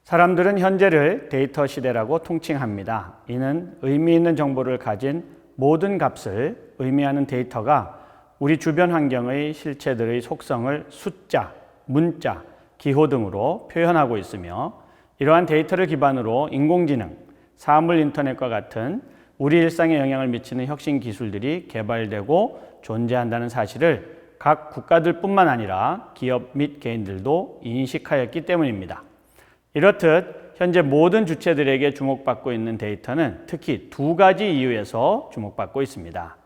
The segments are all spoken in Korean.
사람들은 현재를 데이터 시대라고 통칭합니다. 이는 의미 있는 정보를 가진 모든 값을 의미하는 데이터가 우리 주변 환경의 실체들의 속성을 숫자, 문자, 기호 등으로 표현하고 있으며, 이러한 데이터를 기반으로 인공지능, 사물 인터넷과 같은 우리 일상에 영향을 미치는 혁신 기술들이 개발되고 존재한다는 사실을 각 국가들뿐만 아니라 기업 및 개인들도 인식하였기 때문입니다. 이렇듯 현재 모든 주체들에게 주목받고 있는 데이터는 특히 두 가지 이유에서 주목받고 있습니다.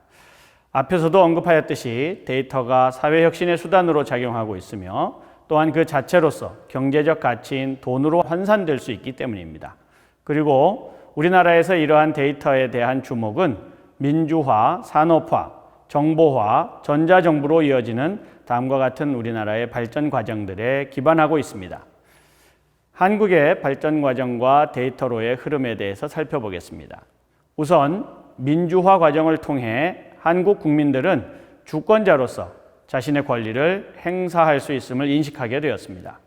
앞에서도 언급하였듯이 데이터가 사회혁신의 수단으로 작용하고 있으며, 또한 그 자체로서 경제적 가치인 돈으로 환산될 수 있기 때문입니다. 그리고 우리나라에서 이러한 데이터에 대한 주목은 민주화, 산업화, 정보화, 전자정부로 이어지는 다음과 같은 우리나라의 발전 과정들에 기반하고 있습니다. 한국의 발전 과정과 데이터로의 흐름에 대해서 살펴보겠습니다. 우선 민주화 과정을 통해 한국 국민들은 주권자로서 자신의 권리를 행사할 수 있음을 인식하게 되었습니다.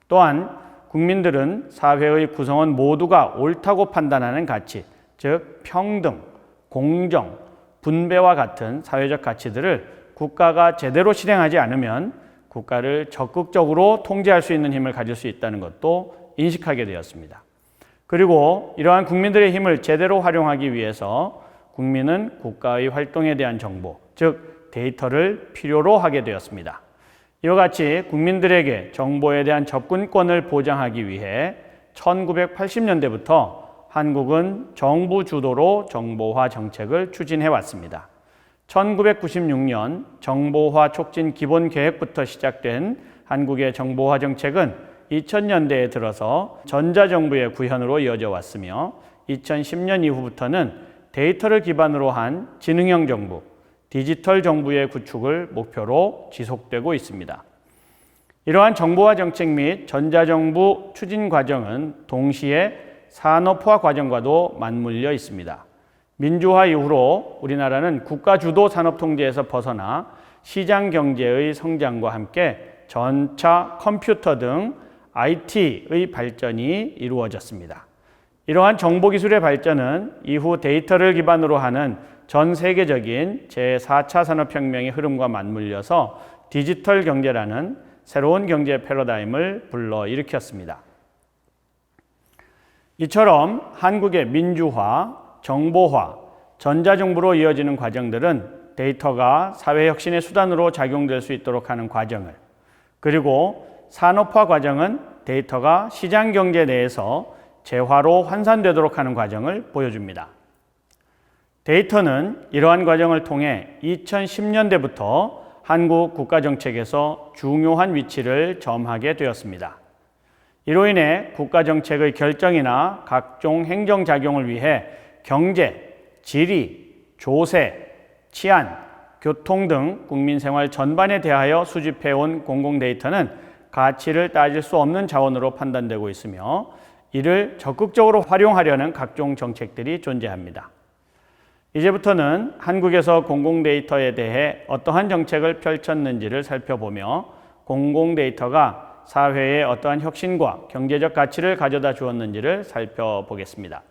또한 국민들은 사회의 구성원 모두가 옳다고 판단하는 가치, 즉 평등, 공정, 분배와 같은 사회적 가치들을 국가가 제대로 실행하지 않으면 국가를 적극적으로 통제할 수 있는 힘을 가질 수 있다는 것도 인식하게 되었습니다. 그리고 이러한 국민들의 힘을 제대로 활용하기 위해서 국민은 국가의 활동에 대한 정보, 즉 데이터를 필요로 하게 되었습니다. 이와 같이 국민들에게 정보에 대한 접근권을 보장하기 위해 1980년대부터 한국은 정부 주도로 정보화 정책을 추진해 왔습니다. 1996년 정보화 촉진 기본계획부터 시작된 한국의 정보화 정책은 2000년대에 들어서 전자정부의 구현으로 이어져 왔으며, 2010년 이후부터는 데이터를 기반으로 한 지능형 정부, 디지털 정부의 구축을 목표로 지속되고 있습니다. 이러한 정보화 정책 및 전자정부 추진 과정은 동시에 산업화 과정과도 맞물려 있습니다. 민주화 이후로 우리나라는 국가 주도 산업 통제에서 벗어나 시장 경제의 성장과 함께 전차, 컴퓨터 등 IT의 발전이 이루어졌습니다. 이러한 정보기술의 발전은 이후 데이터를 기반으로 하는 전 세계적인 제4차 산업혁명의 흐름과 맞물려서 디지털 경제라는 새로운 경제 패러다임을 불러일으켰습니다. 이처럼 한국의 민주화, 정보화, 전자정부로 이어지는 과정들은 데이터가 사회혁신의 수단으로 작용될 수 있도록 하는 과정을, 그리고 산업화 과정은 데이터가 시장경제 내에서 재화로 환산되도록 하는 과정을 보여줍니다. 데이터는 이러한 과정을 통해 2010년대부터 한국 국가정책에서 중요한 위치를 점하게 되었습니다. 이로 인해 국가정책의 결정이나 각종 행정작용을 위해 경제, 지리, 조세, 치안, 교통 등 국민생활 전반에 대하여 수집해온 공공데이터는 가치를 따질 수 없는 자원으로 판단되고 있으며, 이를 적극적으로 활용하려는 각종 정책들이 존재합니다. 이제부터는 한국에서 공공데이터에 대해 어떠한 정책을 펼쳤는지를 살펴보며 공공데이터가 사회에 어떠한 혁신과 경제적 가치를 가져다 주었는지를 살펴보겠습니다.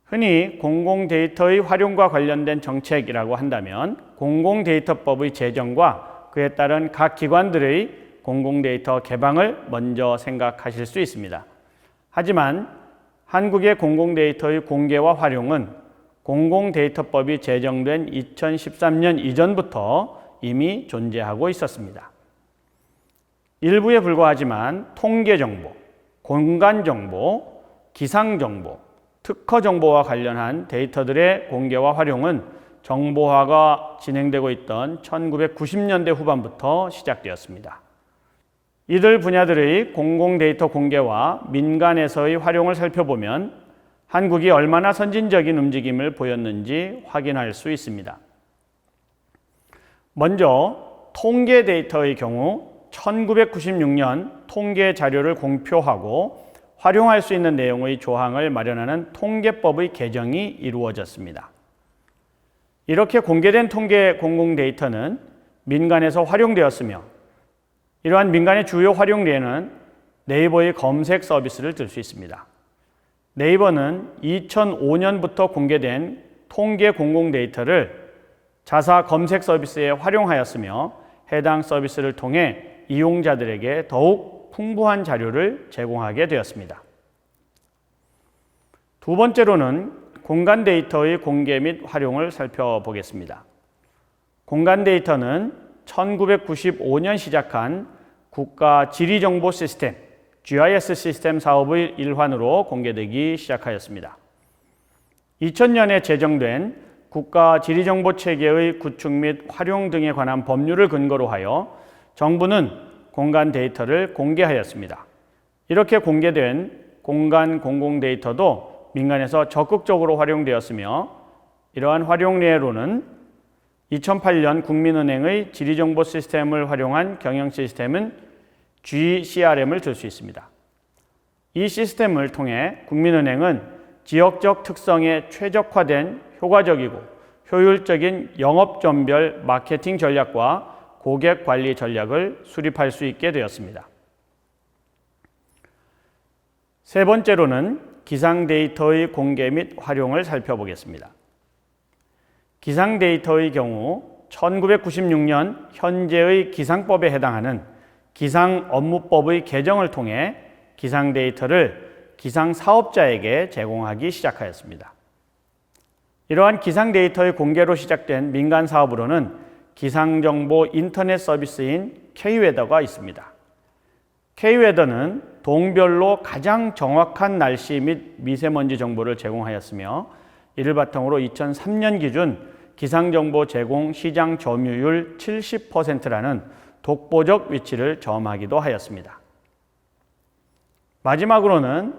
흔히 공공데이터의 활용과 관련된 정책이라고 한다면 공공데이터법의 제정과 그에 따른 각 기관들의 공공데이터 개방을 먼저 생각하실 수 있습니다. 하지만 한국의 공공데이터의 공개와 활용은 공공데이터법이 제정된 2013년 이전부터 이미 존재하고 있었습니다. 일부에 불과하지만 통계정보, 공간정보, 기상정보, 특허정보와 관련한 데이터들의 공개와 활용은 정보화가 진행되고 있던 1990년대 후반부터 시작되었습니다. 이들 분야들의 공공데이터 공개와 민간에서의 활용을 살펴보면 한국이 얼마나 선진적인 움직임을 보였는지 확인할 수 있습니다. 먼저 통계 데이터의 경우 1996년 통계 자료를 공표하고 활용할 수 있는 내용의 조항을 마련하는 통계법의 개정이 이루어졌습니다. 이렇게 공개된 통계 공공 데이터는 민간에서 활용되었으며 이러한 민간의 주요 활용례는 네이버의 검색 서비스를 들 수 있습니다. 네이버는 2005년부터 공개된 통계 공공 데이터를 자사 검색 서비스에 활용하였으며 해당 서비스를 통해 이용자들에게 더욱 풍부한 자료를 제공하게 되었습니다. 두 번째로는 공간 데이터의 공개 및 활용을 살펴보겠습니다. 공간 데이터는 1995년 시작한 국가 지리정보 시스템, GIS 시스템 사업의 일환으로 공개되기 시작하였습니다. 2000년에 제정된 국가 지리정보 체계의 구축 및 활용 등에 관한 법률을 근거로 하여 정부는 공간 데이터를 공개하였습니다. 이렇게 공개된 공간 공공 데이터도 민간에서 적극적으로 활용되었으며 이러한 활용례로는 2008년 국민은행의 지리정보 시스템을 활용한 경영 시스템은 GCRM을 들 수 있습니다. 이 시스템을 통해 국민은행은 지역적 특성에 최적화된 효과적이고 효율적인 영업점별 마케팅 전략과 고객 관리 전략을 수립할 수 있게 되었습니다. 세 번째로는 기상 데이터의 공개 및 활용을 살펴보겠습니다. 기상 데이터의 경우 1996년 현재의 기상법에 해당하는 기상업무법의 개정을 통해 기상 데이터를 기상 사업자에게 제공하기 시작하였습니다. 이러한 기상 데이터의 공개로 시작된 민간 사업으로는 기상정보 인터넷 서비스인 K웨더가 있습니다. K웨더는 동별로 가장 정확한 날씨 및 미세먼지 정보를 제공하였으며 이를 바탕으로 2003년 기준 기상정보 제공 시장 점유율 70%라는 독보적 위치를 점하기도 하였습니다. 마지막으로는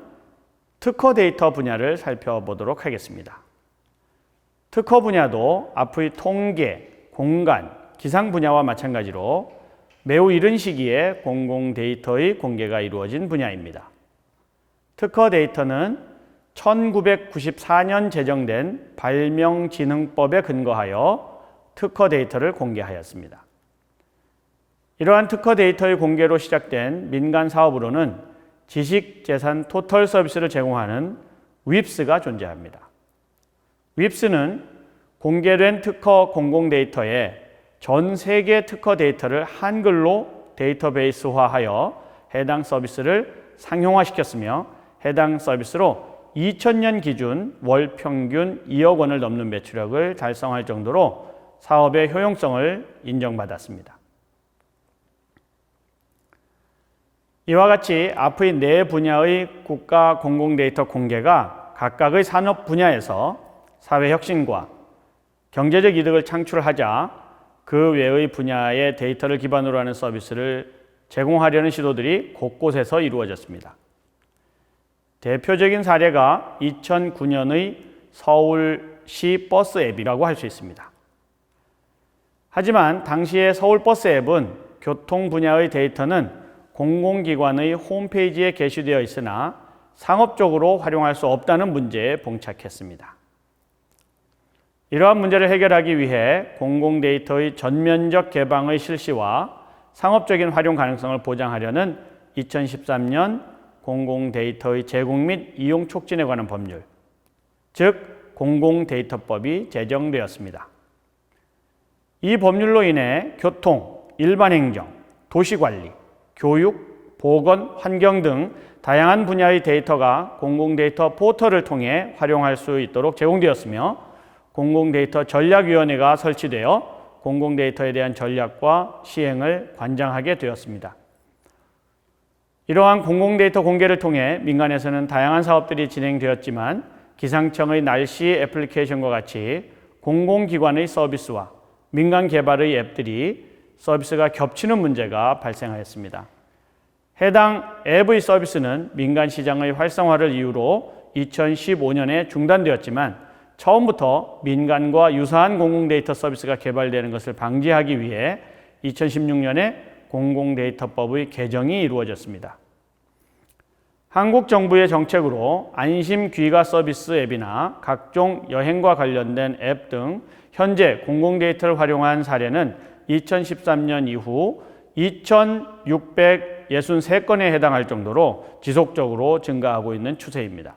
특허 데이터 분야를 살펴보도록 하겠습니다. 특허 분야도 앞의 통계, 공간, 기상 분야와 마찬가지로 매우 이른 시기에 공공 데이터의 공개가 이루어진 분야입니다. 특허 데이터는 1994년 제정된 발명진흥법에 근거하여 특허 데이터를 공개하였습니다. 이러한 특허 데이터의 공개로 시작된 민간 사업으로는 지식재산 토털 서비스를 제공하는 윕스가 존재합니다. 윕스는 공개된 특허 공공 데이터에 전 세계 특허 데이터를 한글로 데이터베이스화하여 해당 서비스를 상용화시켰으며 해당 서비스로 2000년 기준 월 평균 2억 원을 넘는 매출액을 달성할 정도로 사업의 효용성을 인정받았습니다. 이와 같이 앞의 네 분야의 국가 공공 데이터 공개가 각각의 산업 분야에서 사회 혁신과 경제적 이득을 창출하자 그 외의 분야의 데이터를 기반으로 하는 서비스를 제공하려는 시도들이 곳곳에서 이루어졌습니다. 대표적인 사례가 2009년의 서울시 버스 앱이라고 할 수 있습니다. 하지만 당시의 서울 버스 앱은 교통 분야의 데이터는 공공기관의 홈페이지에 게시되어 있으나 상업적으로 활용할 수 없다는 문제에 봉착했습니다. 이러한 문제를 해결하기 위해 공공 데이터의 전면적 개방의 실시와 상업적인 활용 가능성을 보장하려는 2013년 공공 데이터의 제공 및 이용 촉진에 관한 법률, 즉 공공데이터법이 제정되었습니다. 이 법률로 인해 교통, 일반행정, 도시관리, 교육, 보건, 환경 등 다양한 분야의 데이터가 공공데이터 포털을 통해 활용할 수 있도록 제공되었으며 공공데이터 전략위원회가 설치되어 공공데이터에 대한 전략과 시행을 관장하게 되었습니다. 이러한 공공데이터 공개를 통해 민간에서는 다양한 사업들이 진행되었지만 기상청의 날씨 애플리케이션과 같이 공공기관의 서비스와 민간 개발의 앱들이 서비스가 겹치는 문제가 발생하였습니다. 해당 앱의 서비스는 민간 시장의 활성화를 이유로 2015년에 중단되었지만 처음부터 민간과 유사한 공공데이터 서비스가 개발되는 것을 방지하기 위해 2016년에 공공데이터법의 개정이 이루어졌습니다. 한국 정부의 정책으로 안심 귀가 서비스 앱이나 각종 여행과 관련된 앱 등 현재 공공데이터를 활용한 사례는 2013년 이후 2,663건에 해당할 정도로 지속적으로 증가하고 있는 추세입니다.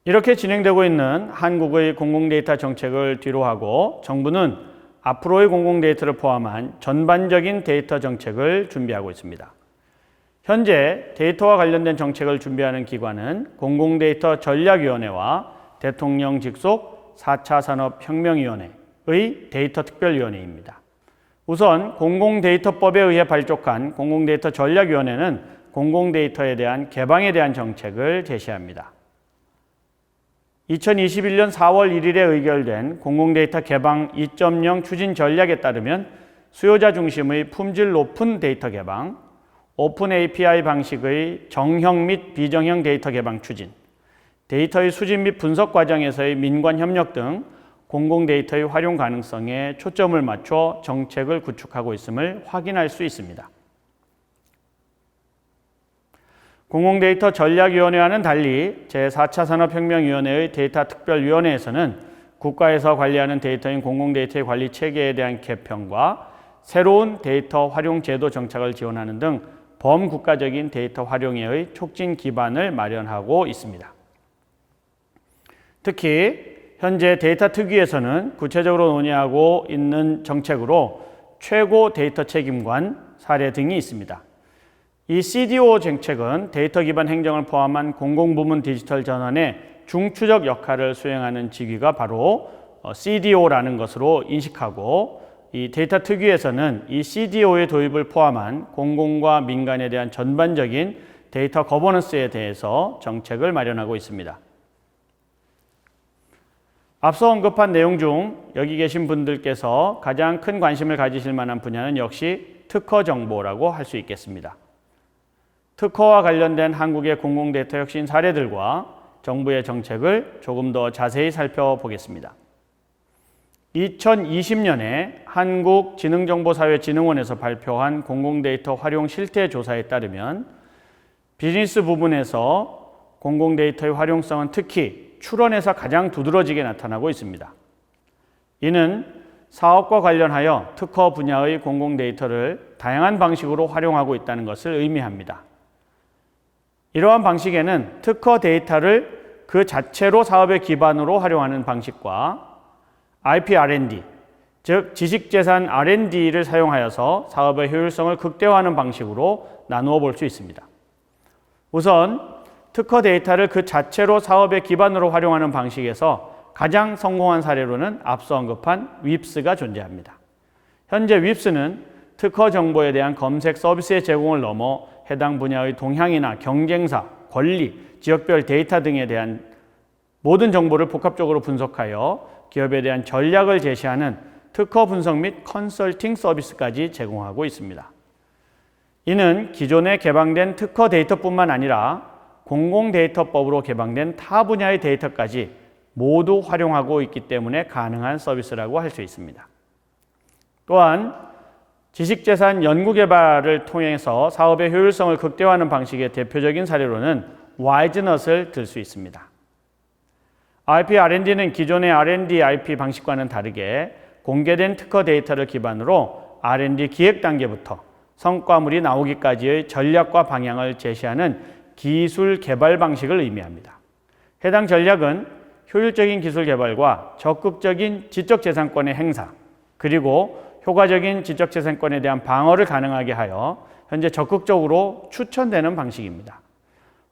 이렇게 진행되고 있는 한국의 공공데이터 정책을 뒤로하고 정부는 앞으로의 공공데이터를 포함한 전반적인 데이터 정책을 준비하고 있습니다. 현재 데이터와 관련된 정책을 준비하는 기관은 공공데이터 전략위원회와 대통령 직속 4차 산업혁명위원회의 데이터 특별위원회입니다. 우선 공공데이터법에 의해 발족한 공공데이터 전략위원회는 공공데이터에 대한 개방에 대한 정책을 제시합니다. 2021년 4월 1일에 의결된 공공데이터 개방 2.0 추진 전략에 따르면 수요자 중심의 품질 높은 데이터 개방, 오픈 API 방식의 정형 및 비정형 데이터 개방 추진, 데이터의 수집 및 분석 과정에서의 민관 협력 등 공공데이터의 활용 가능성에 초점을 맞춰 정책을 구축하고 있음을 확인할 수 있습니다. 공공데이터 전략위원회와는 달리 제4차 산업혁명위원회의 데이터 특별위원회에서는 국가에서 관리하는 데이터인 공공데이터의 관리 체계에 대한 개편과 새로운 데이터 활용 제도 정착을 지원하는 등 범국가적인 데이터 활용의 촉진 기반을 마련하고 있습니다. 특히 현재 데이터 특위에서는 구체적으로 논의하고 있는 정책으로 최고 데이터 책임관 사례 등이 있습니다. 이 CDO 정책은 데이터 기반 행정을 포함한 공공부문 디지털 전환의 중추적 역할을 수행하는 직위가 바로 CDO라는 것으로 인식하고, 이 데이터 특위에서는 이 CDO의 도입을 포함한 공공과 민간에 대한 전반적인 데이터 거버넌스에 대해서 정책을 마련하고 있습니다. 앞서 언급한 내용 중 여기 계신 분들께서 가장 큰 관심을 가지실 만한 분야는 역시 특허 정보라고 할 수 있겠습니다. 특허와 관련된 한국의 공공데이터 혁신 사례들과 정부의 정책을 조금 더 자세히 살펴보겠습니다. 2020년에 한국지능정보사회진흥원에서 발표한 공공데이터 활용 실태 조사에 따르면 비즈니스 부분에서 공공데이터의 활용성은 특히 출원에서 가장 두드러지게 나타나고 있습니다. 이는 사업과 관련하여 특허 분야의 공공데이터를 다양한 방식으로 활용하고 있다는 것을 의미합니다. 이러한 방식에는 특허 데이터를 그 자체로 사업의 기반으로 활용하는 방식과 IP R&D, 즉 지식재산 R&D를 사용하여서 사업의 효율성을 극대화하는 방식으로 나누어 볼 수 있습니다. 우선 특허 데이터를 그 자체로 사업의 기반으로 활용하는 방식에서 가장 성공한 사례로는 앞서 언급한 윕스가 존재합니다. 현재 윕스는 특허 정보에 대한 검색 서비스의 제공을 넘어 해당 분야의 동향이나 경쟁사, 권리, 지역별 데이터 등에 대한 모든 정보를 복합적으로 분석하여 기업에 대한 전략을 제시하는 특허 분석 및 컨설팅 서비스까지 제공하고 있습니다. 이는 기존에 개방된 특허 데이터뿐만 아니라 공공데이터법으로 개방된 타 분야의 데이터까지 모두 활용하고 있기 때문에 가능한 서비스라고 할 수 있습니다. 또한 지식재산 연구개발을 통해서 사업의 효율성을 극대화하는 방식의 대표적인 사례로는 와이즈넛을 들 수 있습니다. IP R&D는 기존의 R&D IP 방식과는 다르게 공개된 특허 데이터를 기반으로 R&D 기획 단계부터 성과물이 나오기까지의 전략과 방향을 제시하는 기술 개발 방식을 의미합니다. 해당 전략은 효율적인 기술 개발과 적극적인 지적재산권의 행사, 그리고 효과적인 지적재산권에 대한 방어를 가능하게 하여 현재 적극적으로 추천되는 방식입니다.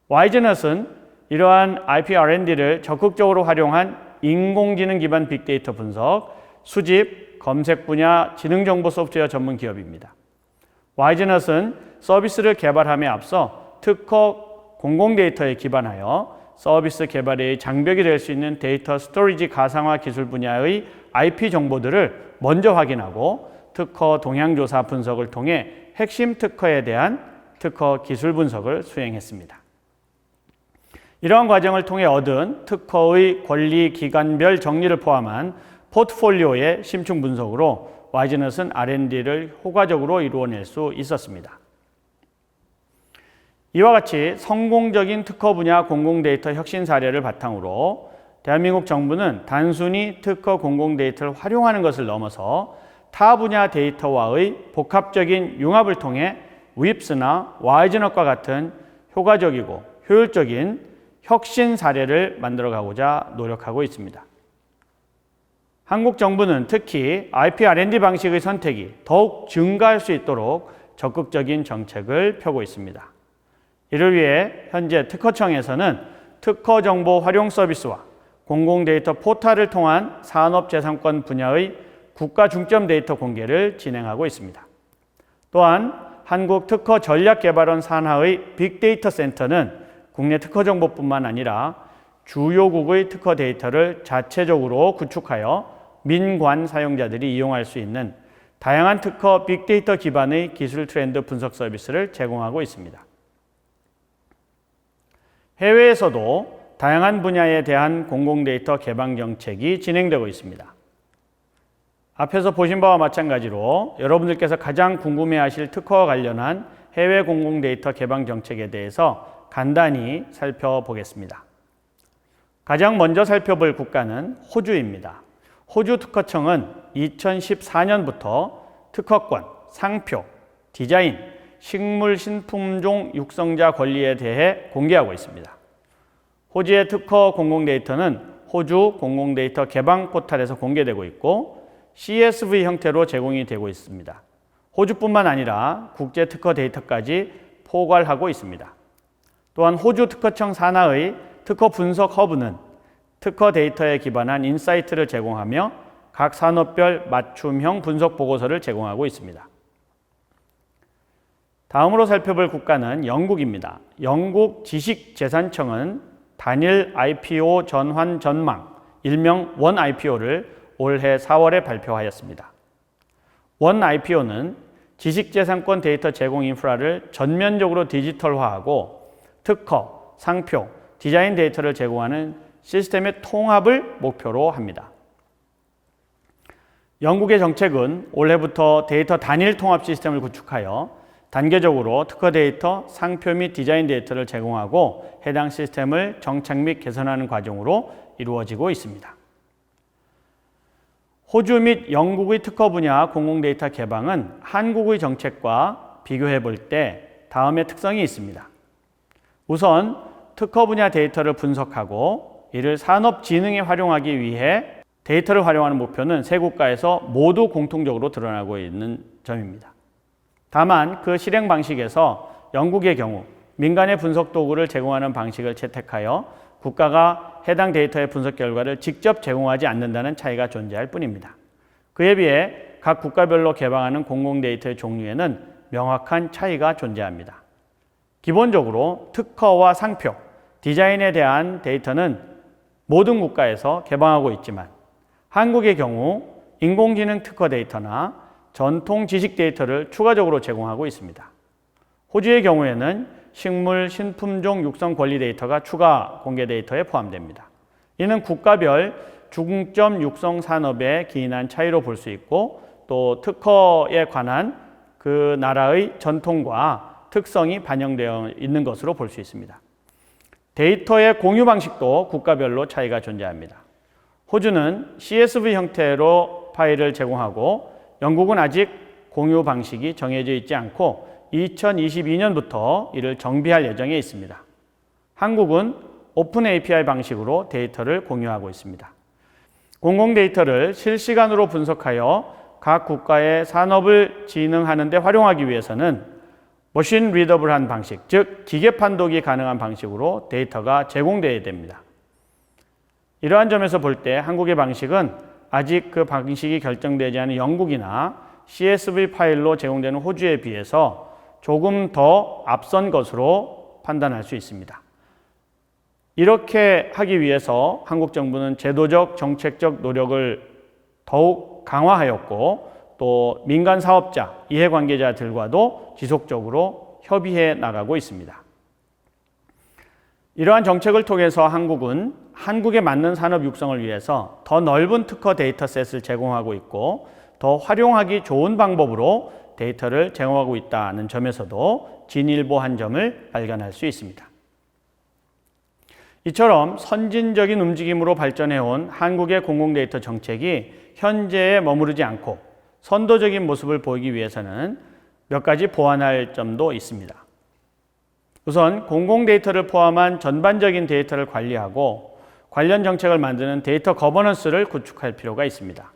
와이즈넛은 이러한 IP R&D를 적극적으로 활용한 인공지능 기반 빅데이터 분석, 수집, 검색 분야 지능정보 소프트웨어 전문 기업입니다. 와이즈넛은 서비스를 개발함에 앞서 특허 공공데이터에 기반하여 서비스 개발의 장벽이 될 수 있는 데이터 스토리지 가상화 기술 분야의 IP 정보들을 먼저 확인하고 특허 동향조사 분석을 통해 핵심 특허에 대한 특허 기술 분석을 수행했습니다. 이러한 과정을 통해 얻은 특허의 권리 기간별 정리를 포함한 포트폴리오의 심층 분석으로 와이즈넛은 R&D를 효과적으로 이루어낼 수 있었습니다. 이와 같이 성공적인 특허 분야 공공데이터 혁신 사례를 바탕으로 대한민국 정부는 단순히 특허 공공데이터를 활용하는 것을 넘어서 타 분야 데이터와의 복합적인 융합을 통해 윕스나 와이즈넛과 같은 효과적이고 효율적인 혁신 사례를 만들어가고자 노력하고 있습니다. 한국 정부는 특히 IP R&D 방식의 선택이 더욱 증가할 수 있도록 적극적인 정책을 펴고 있습니다. 이를 위해 현재 특허청에서는 특허정보 활용 서비스와 공공데이터 포탈을 통한 산업재산권 분야의 국가 중점 데이터 공개를 진행하고 있습니다. 또한 한국특허전략개발원 산하의 빅데이터 센터는 국내 특허정보뿐만 아니라 주요국의 특허 데이터를 자체적으로 구축하여 민관 사용자들이 이용할 수 있는 다양한 특허 빅데이터 기반의 기술 트렌드 분석 서비스를 제공하고 있습니다. 해외에서도 다양한 분야에 대한 공공데이터 개방 정책이 진행되고 있습니다. 앞에서 보신 바와 마찬가지로 여러분들께서 가장 궁금해하실 특허와 관련한 해외 공공데이터 개방 정책에 대해서 간단히 살펴보겠습니다. 가장 먼저 살펴볼 국가는 호주입니다. 호주 특허청은 2014년부터 특허권, 상표, 디자인, 식물 신품종 육성자 권리에 대해 공개하고 있습니다. 호주의 특허 공공데이터는 호주 공공데이터 개방 포털에서 공개되고 있고 CSV 형태로 제공이 되고 있습니다. 호주뿐만 아니라 국제 특허 데이터까지 포괄하고 있습니다. 또한 호주 특허청 산하의 특허 분석 허브는 특허 데이터에 기반한 인사이트를 제공하며 각 산업별 맞춤형 분석 보고서를 제공하고 있습니다. 다음으로 살펴볼 국가는 영국입니다. 영국 지식재산청은 단일 IPO 전환 전망, 일명 원 IPO를 올해 4월에 발표하였습니다. 원 IPO는 지식재산권 데이터 제공 인프라를 전면적으로 디지털화하고 특허, 상표, 디자인 데이터를 제공하는 시스템의 통합을 목표로 합니다. 영국의 정책은 올해부터 데이터 단일 통합 시스템을 구축하여 단계적으로 특허 데이터, 상표 및 디자인 데이터를 제공하고 해당 시스템을 정착 및 개선하는 과정으로 이루어지고 있습니다. 호주 및 영국의 특허 분야 공공데이터 개방은 한국의 정책과 비교해 볼 때 다음의 특성이 있습니다. 우선 특허 분야 데이터를 분석하고 이를 산업진흥에 활용하기 위해 데이터를 활용하는 목표는 세 국가에서 모두 공통적으로 드러나고 있는 점입니다. 다만 그 실행 방식에서 영국의 경우 민간의 분석 도구를 제공하는 방식을 채택하여 국가가 해당 데이터의 분석 결과를 직접 제공하지 않는다는 차이가 존재할 뿐입니다. 그에 비해 각 국가별로 개방하는 공공데이터의 종류에는 명확한 차이가 존재합니다. 기본적으로 특허와 상표, 디자인에 대한 데이터는 모든 국가에서 개방하고 있지만 한국의 경우 인공지능 특허 데이터나 전통 지식 데이터를 추가적으로 제공하고 있습니다. 호주의 경우에는 식물 신품종 육성 권리 데이터가 추가 공개 데이터에 포함됩니다. 이는 국가별 중점 육성 산업에 기인한 차이로 볼 수 있고 또 특허에 관한 그 나라의 전통과 특성이 반영되어 있는 것으로 볼 수 있습니다. 데이터의 공유 방식도 국가별로 차이가 존재합니다. 호주는 CSV 형태로 파일을 제공하고 영국은 아직 공유 방식이 정해져 있지 않고 2022년부터 이를 정비할 예정에 있습니다. 한국은 오픈 API 방식으로 데이터를 공유하고 있습니다. 공공 데이터를 실시간으로 분석하여 각 국가의 산업을 진흥하는 데 활용하기 위해서는 머신 리더블한 방식, 즉 기계 판독이 가능한 방식으로 데이터가 제공되어야 됩니다. 이러한 점에서 볼 때 한국의 방식은 아직 그 방식이 결정되지 않은 영국이나 CSV 파일로 제공되는 호주에 비해서 조금 더 앞선 것으로 판단할 수 있습니다. 이렇게 하기 위해서 한국 정부는 제도적, 정책적 노력을 더욱 강화하였고 또 민간 사업자, 이해관계자들과도 지속적으로 협의해 나가고 있습니다. 이러한 정책을 통해서 한국은 한국에 맞는 산업 육성을 위해서 더 넓은 특허 데이터셋을 제공하고 있고 더 활용하기 좋은 방법으로 데이터를 제공하고 있다는 점에서도 진일보한 점을 발견할 수 있습니다. 이처럼 선진적인 움직임으로 발전해온 한국의 공공데이터 정책이 현재에 머무르지 않고 선도적인 모습을 보이기 위해서는 몇 가지 보완할 점도 있습니다. 우선 공공데이터를 포함한 전반적인 데이터를 관리하고 관련 정책을 만드는 데이터 거버넌스를 구축할 필요가 있습니다.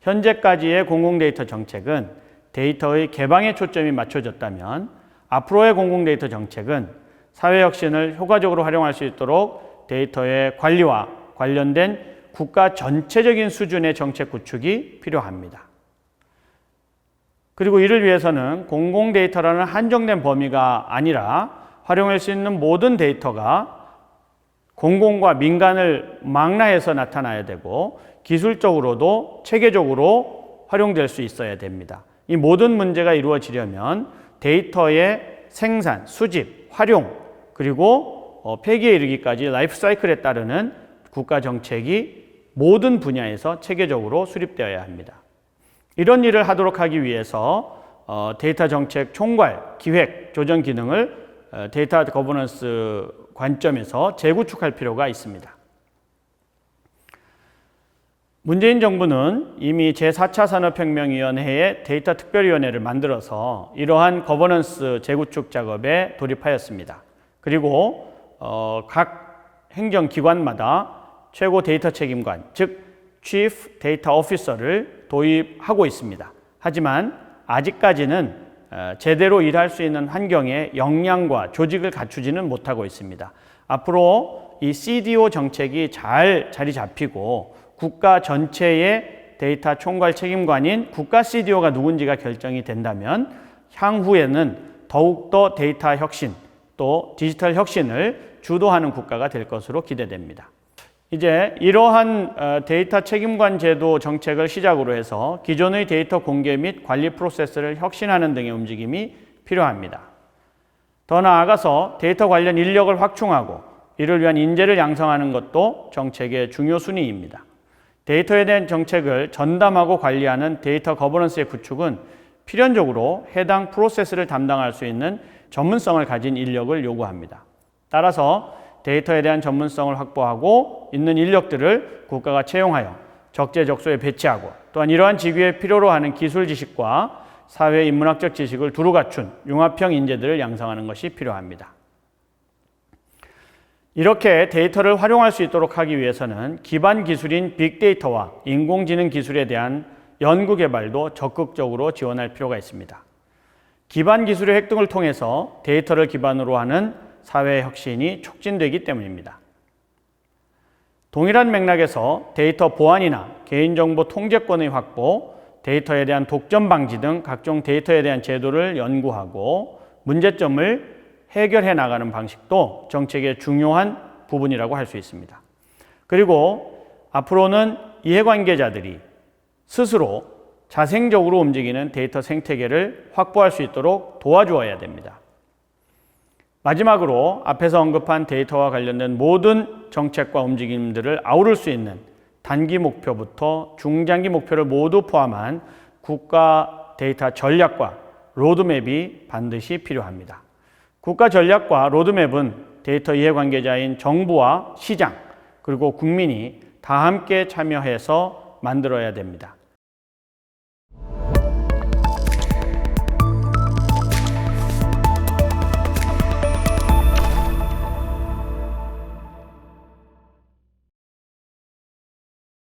현재까지의 공공데이터 정책은 데이터의 개방에 초점이 맞춰졌다면 앞으로의 공공데이터 정책은 사회혁신을 효과적으로 활용할 수 있도록 데이터의 관리와 관련된 국가 전체적인 수준의 정책 구축이 필요합니다. 그리고 이를 위해서는 공공데이터라는 한정된 범위가 아니라 활용할 수 있는 모든 데이터가 공공과 민간을 망라해서 나타나야 되고 기술적으로도 체계적으로 활용될 수 있어야 됩니다. 이 모든 문제가 이루어지려면 데이터의 생산, 수집, 활용, 그리고 폐기에 이르기까지 라이프 사이클에 따르는 국가 정책이 모든 분야에서 체계적으로 수립되어야 합니다. 이런 일을 하도록 하기 위해서 데이터 정책 총괄, 기획, 조정 기능을 데이터 거버넌스 관점에서 재구축할 필요가 있습니다. 문재인 정부는 이미 제4차 산업혁명위원회의 데이터 특별위원회를 만들어서 이러한 거버넌스 재구축 작업에 돌입하였습니다. 그리고 각 행정기관마다 최고 데이터 책임관, 즉 Chief Data Officer를 도입하고 있습니다. 하지만 아직까지는 제대로 일할 수 있는 환경에 역량과 조직을 갖추지는 못하고 있습니다. 앞으로 이 CDO 정책이 잘 자리 잡히고 국가 전체의 데이터 총괄 책임관인 국가 CDO가 누군지가 결정이 된다면 향후에는 더욱더 데이터 혁신 또 디지털 혁신을 주도하는 국가가 될 것으로 기대됩니다. 이제 이러한 데이터 책임관 제도 정책을 시작으로 해서 기존의 데이터 공개 및 관리 프로세스를 혁신하는 등의 움직임이 필요합니다. 더 나아가서 데이터 관련 인력을 확충하고 이를 위한 인재를 양성하는 것도 정책의 중요 순위입니다. 데이터에 대한 정책을 전담하고 관리하는 데이터 거버넌스의 구축은 필연적으로 해당 프로세스를 담당할 수 있는 전문성을 가진 인력을 요구합니다. 따라서 데이터에 대한 전문성을 확보하고 있는 인력들을 국가가 채용하여 적재적소에 배치하고 또한 이러한 직위에 필요로 하는 기술 지식과 사회 인문학적 지식을 두루 갖춘 융합형 인재들을 양성하는 것이 필요합니다. 이렇게 데이터를 활용할 수 있도록 하기 위해서는 기반 기술인 빅데이터와 인공지능 기술에 대한 연구 개발도 적극적으로 지원할 필요가 있습니다. 기반 기술의 획득을 통해서 데이터를 기반으로 하는 사회 혁신이 촉진되기 때문입니다. 동일한 맥락에서 데이터 보안이나 개인정보 통제권의 확보, 데이터에 대한 독점 방지 등 각종 데이터에 대한 제도를 연구하고 문제점을 해결해 나가는 방식도 정책의 중요한 부분이라고 할 수 있습니다. 그리고 앞으로는 이해관계자들이 스스로 자생적으로 움직이는 데이터 생태계를 확보할 수 있도록 도와주어야 됩니다. 마지막으로 앞에서 언급한 데이터와 관련된 모든 정책과 움직임들을 아우를 수 있는 단기 목표부터 중장기 목표를 모두 포함한 국가 데이터 전략과 로드맵이 반드시 필요합니다. 국가 전략과 로드맵은 데이터 이해관계자인 정부와 시장 그리고 국민이 다 함께 참여해서 만들어야 됩니다.